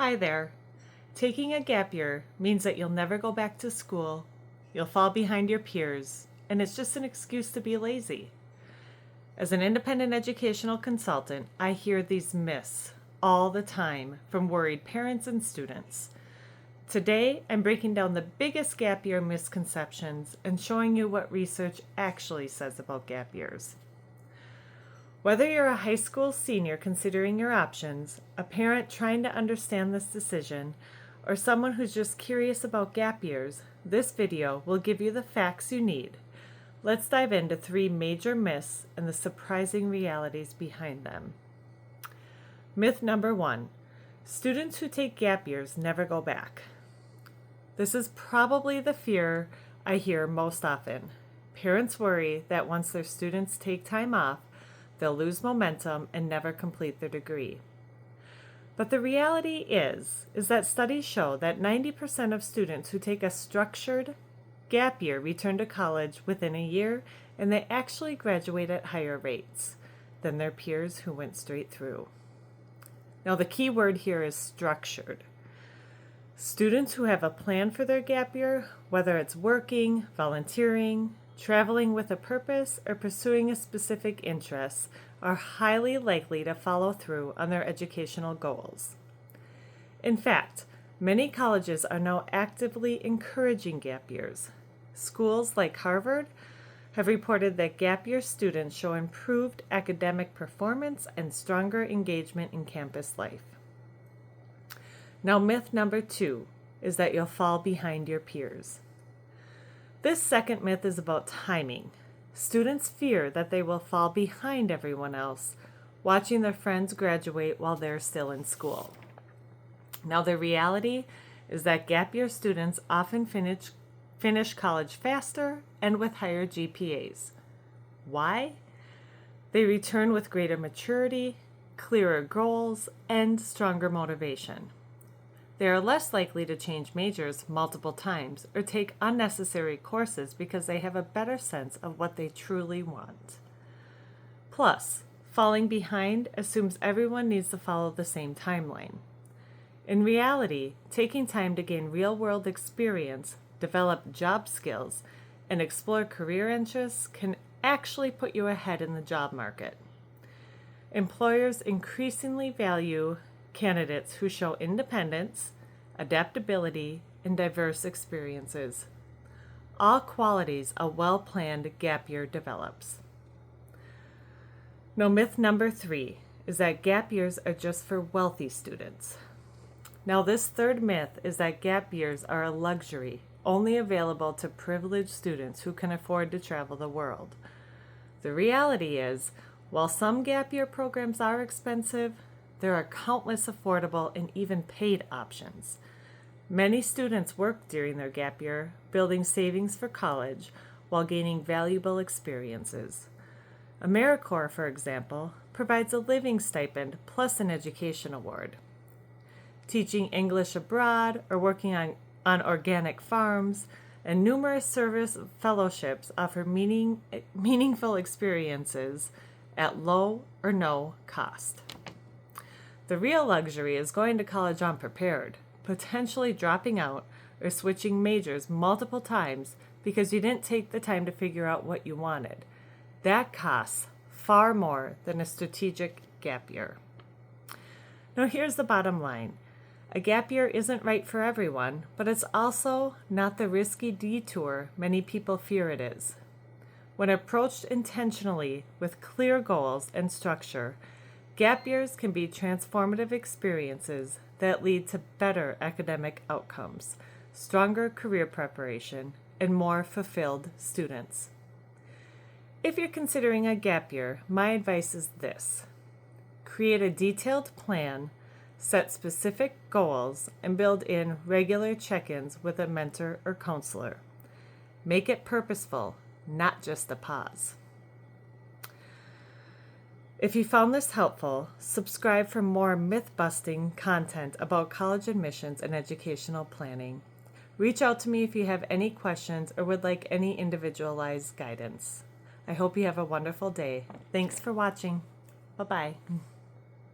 Hi there. Taking a gap year means that you'll never go back to school, you'll fall behind your peers, and it's just an excuse to be lazy. As an independent educational consultant, I hear these myths all the time from worried parents and students. Today, I'm breaking down the biggest gap year misconceptions and showing you what research actually says about gap years. Whether you're a high school senior considering your options, a parent trying to understand this decision, or someone who's just curious about gap years, this video will give you the facts you need. Let's dive into 3 major myths and the surprising realities behind them. Myth number 1. Students who take gap years never go back. This is probably the fear I hear most often. Parents worry that once their students take time off, they'll lose momentum and never complete their degree. But the reality is that studies show that 90% of students who take a structured gap year return to college within a year, and they actually graduate at higher rates than their peers who went straight through. Now, the key word here is structured. Students who have a plan for their gap year, whether it's working, volunteering, traveling with a purpose, or pursuing a specific interest, are highly likely to follow through on their educational goals. In fact, many colleges are now actively encouraging gap years. Schools like Harvard have reported that gap year students show improved academic performance and stronger engagement in campus life. Now, myth number 2 is that you'll fall behind your peers. This second myth is about timing. Students fear that they will fall behind everyone else, watching their friends graduate while they're still in school. Now, the reality is that gap year students often finish college faster and with higher GPAs. Why? They return with greater maturity, clearer goals, and stronger motivation. They are less likely to change majors multiple times or take unnecessary courses because they have a better sense of what they truly want. Plus, falling behind assumes everyone needs to follow the same timeline. In reality, taking time to gain real-world experience, develop job skills, and explore career interests can actually put you ahead in the job market. Employers increasingly value candidates who show independence, adaptability, and diverse experiences. All qualities a well-planned gap year develops. Now, myth number 3 is that gap years are just for wealthy students. Now, this third myth is that gap years are a luxury only available to privileged students who can afford to travel the world. The reality is, while some gap year programs are expensive, there are countless affordable and even paid options. Many students work during their gap year, building savings for college while gaining valuable experiences. AmeriCorps, for example, provides a living stipend plus an education award. Teaching English abroad or working on organic farms and numerous service fellowships offer meaningful experiences at low or no cost. The real luxury is going to college unprepared, potentially dropping out or switching majors multiple times because you didn't take the time to figure out what you wanted. That costs far more than a strategic gap year. Now, here's the bottom line. A gap year isn't right for everyone, but it's also not the risky detour many people fear it is. When approached intentionally with clear goals and structure, gap years can be transformative experiences that lead to better academic outcomes, stronger career preparation, and more fulfilled students. If you're considering a gap year, my advice is this: create a detailed plan, set specific goals, and build in regular check-ins with a mentor or counselor. Make it purposeful, not just a pause. If you found this helpful, subscribe for more myth-busting content about college admissions and educational planning. Reach out to me if you have any questions or would like any individualized guidance. I hope you have a wonderful day. Thanks for watching. Bye-bye.